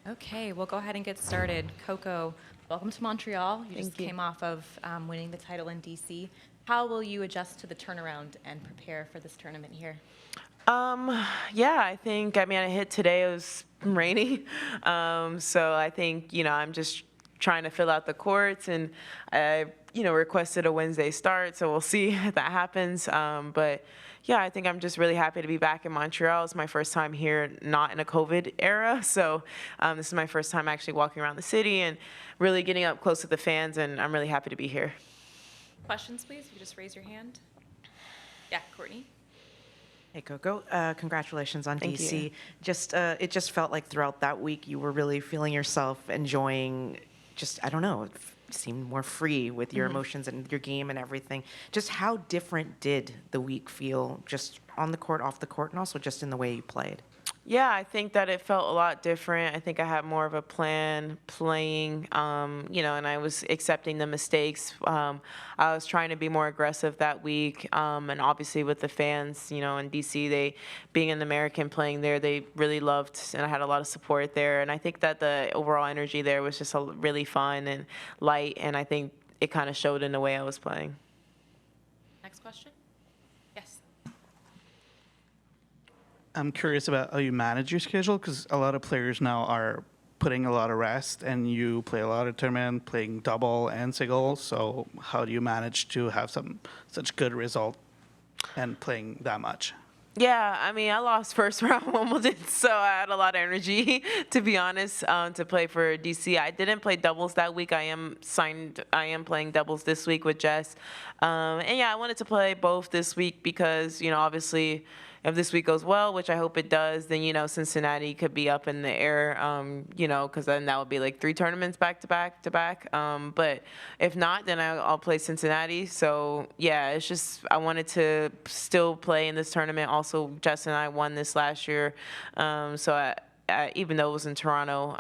Okay, we'll go ahead and get started. Coco, welcome to Montreal. You just Thank you. came off of winning the title in DC. How will you adjust to the turnaround and prepare for this tournament here? Yeah, I hit today, it was rainy. So I think, I'm just trying to fill out the courts and I, requested a Wednesday start. So we'll see if that happens. But yeah, I think I'm just really happy to be back in Montreal. It's my first time here, not in a COVID era. So this is my first time actually walking around the city and really getting up close to the fans. And I'm really happy to be here. Questions, please? You just raise your hand. Yeah, Courtney. Hey, Coco. Congratulations on Thank you. DC. It just felt like throughout that week you were really feeling yourself, enjoying. I don't know. It seemed more free with your emotions and your game and everything. Just how different did the week feel, just on the court, off the court, and also just in the way you played? Yeah, I think that it felt a lot different. I think I had more of a plan playing, and I was accepting the mistakes. I was trying to be more aggressive that week. And obviously with the fans, in DC, being an American playing there, they really loved, and I had a lot of support there. And I think that the overall energy there was just really fun and light. And I think it kind of showed in the way I was playing. Next question. Yes. I'm curious about how you manage your schedule because a lot of players now are putting a lot of rest and you play a lot of tournament, playing double and single. So how do you manage to have such good result and playing that much? Yeah, I lost first round Wimbledon, so I had a lot of energy, to be honest, to play for DC. I didn't play doubles that week. I am playing doubles this week with Jess. And yeah, I wanted to play both this week because, obviously, if this week goes well, which I hope it does, then, Cincinnati could be up in the air, because then that would be like 3 tournaments back to back to back. But if not, then I'll play Cincinnati. So, yeah, it's just I wanted to still play in this tournament. Also, Jess and I won this last year. Even though it was in Toronto,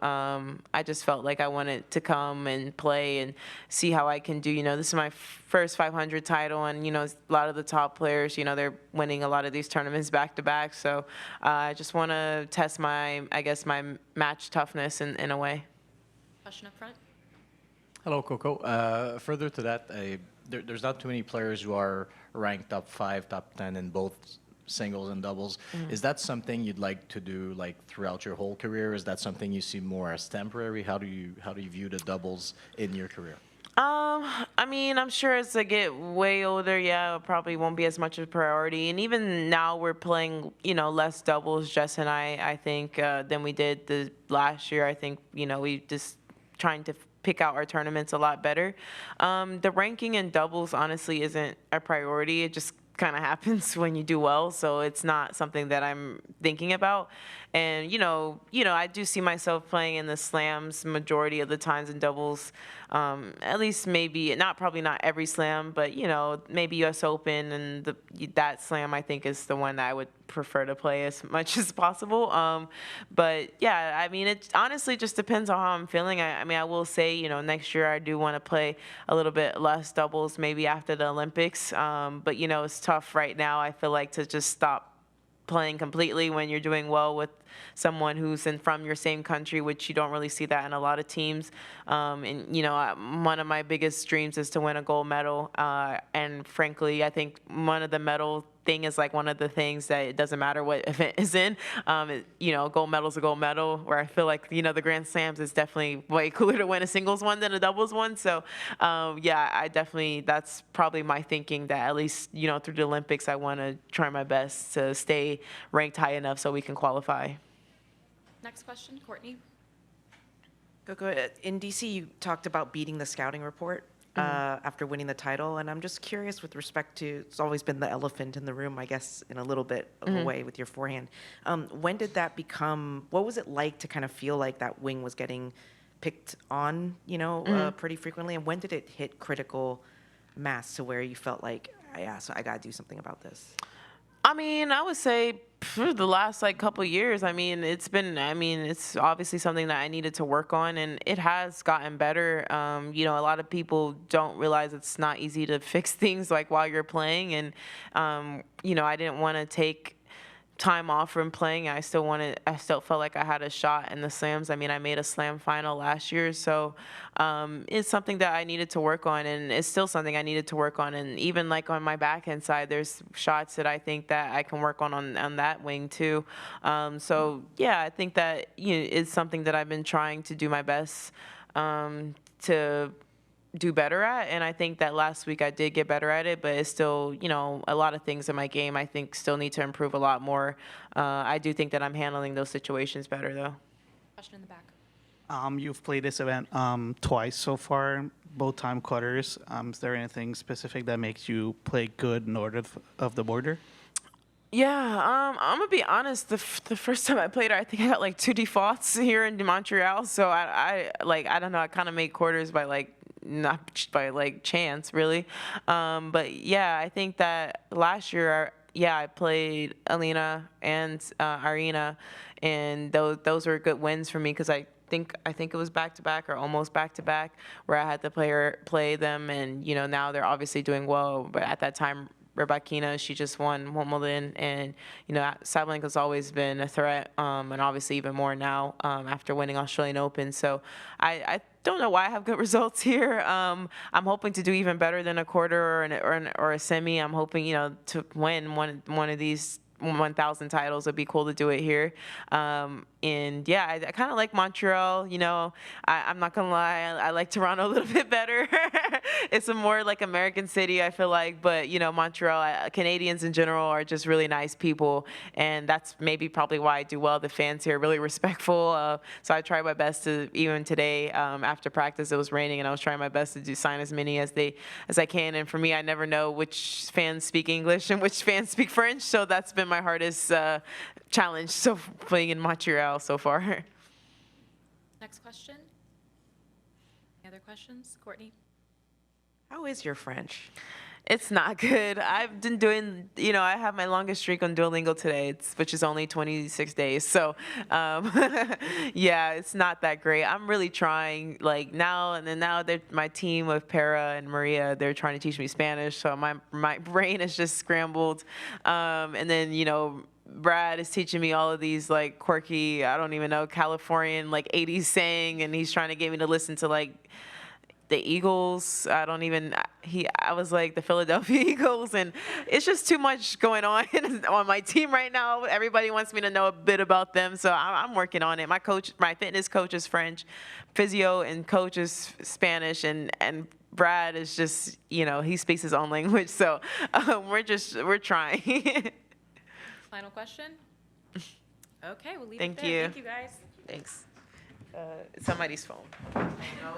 I just felt like I wanted to come and play and see how I can do. This is my first 500 title, and, a lot of the top players, they're winning a lot of these tournaments back to back. So I just want to test my match toughness in a way. Question up front. Hello, Coco. Further to that, there's not too many players who are ranked top 5, top 10 in both singles and doubles. Is that something you'd like to do throughout your whole career? Is that something you see more as temporary? How do you view the doubles in your career? I'm sure as I get way older, yeah, it probably won't be as much of a priority. And even now we're playing, less doubles, Jess and I think, than we did the last year. I think, we just trying to pick out our tournaments a lot better. The ranking in doubles honestly isn't a priority. It just kind of happens when you do well, so it's not something that I'm thinking about. And I do see myself playing in the slams majority of the times in doubles. At least maybe probably not every slam, but maybe U.S. Open and that slam I think is the one that I would prefer to play as much as possible. But yeah, it honestly just depends on how I'm feeling. I will say next year I do want to play a little bit less doubles maybe after the Olympics. But it's tough right now. I feel like to just stop playing completely when you're doing well with someone who's from your same country, which you don't really see that in a lot of teams. One of my biggest dreams is to win a gold medal. And frankly, I think one of the medal thing is one of the things that it doesn't matter what event is in. Gold medal's a gold medal, where I feel like, the Grand Slams is definitely way cooler to win a singles one than a doubles one. So, that's probably my thinking that at least, through the Olympics, I want to try my best to stay ranked high enough so we can qualify. Next question, Courtney. Coco, in DC, you talked about beating the scouting report after winning the title, and I'm just curious with respect to, it's always been the elephant in the room, I guess, in a little bit of a way with your forehand. When did that become, what was it like to kind of feel like that wing was getting picked on, pretty frequently, and when did it hit critical mass to where you felt like, so I got to do something about this? I would say for the last couple of years, it's obviously something that I needed to work on, and it has gotten better. A lot of people don't realize it's not easy to fix things while you're playing, and I didn't want to take time off from playing, I still felt like I had a shot in the slams. I mean, I made a slam final last year, so it's something that I needed to work on, and it's still something I needed to work on. And even like on my backhand side, there's shots that I think that I can work on that wing too. So yeah, I think that it's something that I've been trying to do my best to do better at, and I think that last week I did get better at it, but it's still, a lot of things in my game I think still need to improve a lot more. I do think that I'm handling those situations better, though. Question in the back. You've played this event twice so far, both time quarters. Is there anything specific that makes you play good north of the border? Yeah, I'm gonna be honest. The first time I played her, I think I got like 2 defaults here in Montreal. So I don't know. I kind of made quarters by not by chance really. But yeah, I think that last year, I played Alina and Arena, and those were good wins for me because I think it was back to back or almost back to back where I had to play them, and now they're obviously doing well. But at that time, Rebekina, she just won Wimbledon, and Sabalenka's always been a threat, and obviously even more now after winning Australian Open. So I don't know why I have good results here. I'm hoping to do even better than a quarter or a semi. I'm hoping to win one of these 1,000 titles. It'd be cool to do it here. And yeah, I kind of like Montreal. I'm not gonna lie, I like Toronto a little bit better. It's a more like American city, I feel like. But Montreal, Canadians in general are just really nice people, and that's maybe probably why I do well. The fans here are really respectful. So I try my best to, even today after practice, it was raining, and I was trying my best to sign as many as I can. And for me, I never know which fans speak English and which fans speak French. So that's been my hardest challenge playing in Montreal so far. Next question. Any other questions? Courtney? How is your French? It's not good. I've been doing, I have my longest streak on Duolingo today, which is only 26 days. So, yeah, it's not that great. I'm really trying, now my team with Para and Maria, they're trying to teach me Spanish. So my brain is just scrambled. And then, Brad is teaching me all of these quirky, I don't even know, Californian 80s saying, and he's trying to get me to listen to the Eagles. I was like the Philadelphia Eagles, and it's just too much going on on my team right now. Everybody wants me to know a bit about them, so I'm working on it. My fitness coach is French, physio and coach is Spanish, and Brad is just, he speaks his own language, so we're trying. Final question? Okay, we'll leave Thank it there. you. Thank you, guys. Thanks. It's somebody's phone. No.